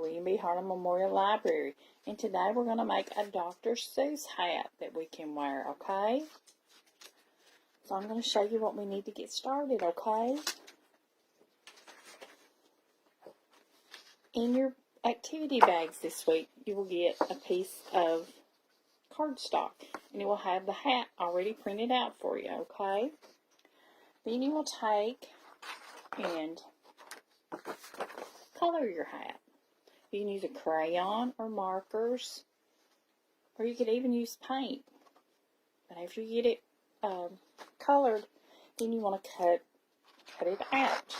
William B. Harlan Memorial Library. And today we're going to make a Dr. Seuss hat that we can wear, okay? So I'm going to show you what we need to get started, okay? In your activity bags this week, you will get a piece of cardstock, and it will have the hat already printed out for you, okay? Then you will take and color your hat. You can use a crayon or markers, or you could even use paint. But after you get it colored, then you want to cut it out.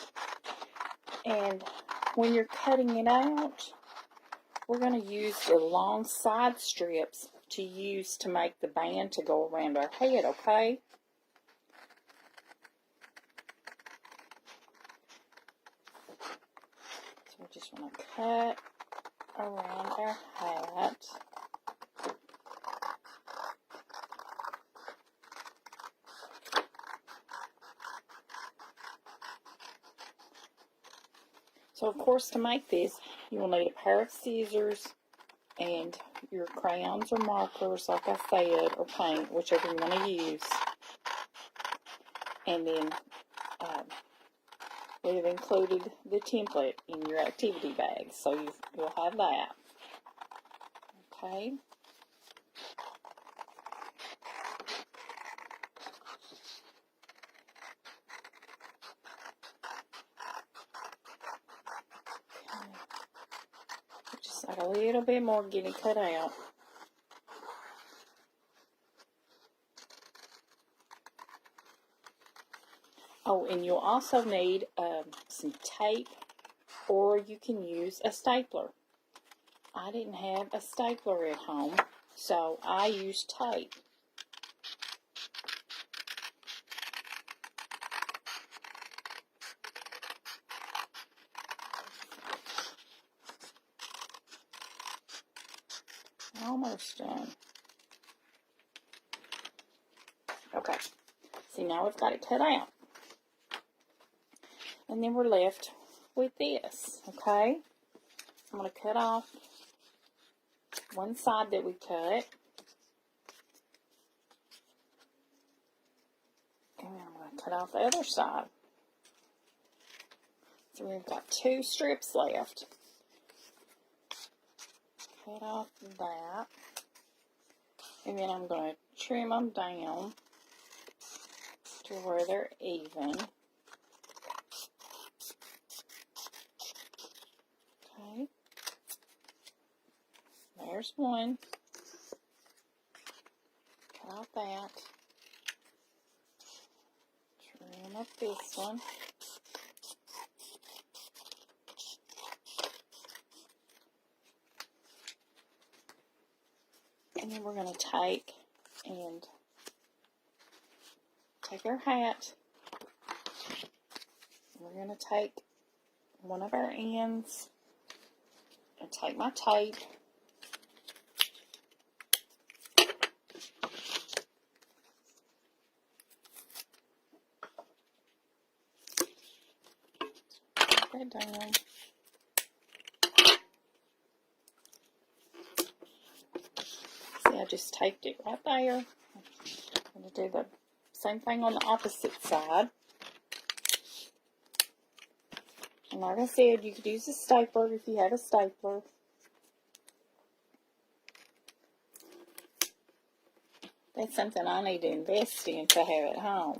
And when you're cutting it out, we're going to use the long side strips to use to make the band to go around our head, okay? So we just want to cut around our hat. So of course, to make this, you will need a pair of scissors and your crayons or markers, like I said, or paint, whichever you want to use. And then we have included the template in your activity bag, so you'll have that. Okay. Just like a little bit more getting cut out. Oh, and you'll also need some tape, or you can use a stapler. I didn't have a stapler at home, so I used tape. Almost done. Okay, see, now we've got it cut out. And then we're left with this, okay? I'm going to cut off one side that we cut. And then I'm going to cut off the other side. So we've got two strips left. Cut off that. And then I'm going to trim them down to where they're even. Okay. There's one. Cut out that. Trim up this one. And then we're going to take our hat. We're going to take one of our ends and take my tape. Put that down. See, I just taped it right there. I'm going to do the same thing on the opposite side. And like I said, you could use a stapler if you have a stapler. That's something I need to invest in to have at home.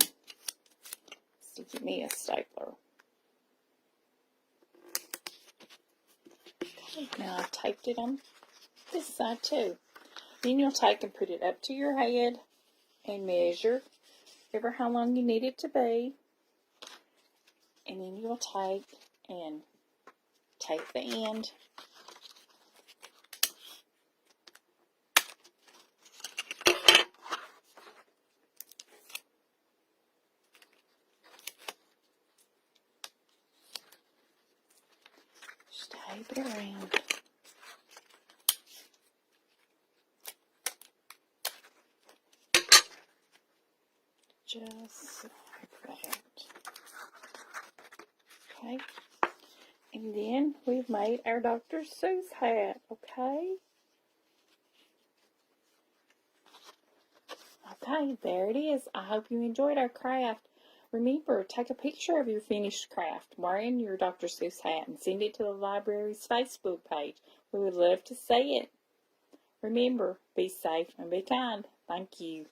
So give me a stapler. Okay, now I've taped it on this side too. Then you'll take and put it up to your head and measure ever how long you need it to be. And then you'll take the end just tape it around. Just like that. Okay. And then we've made our Dr. Seuss hat, okay? Okay, there it is. I hope you enjoyed our craft. Remember, take a picture of your finished craft wearing your Dr. Seuss hat and send it to the library's Facebook page. We would love to see it. Remember, be safe and be kind. Thank you.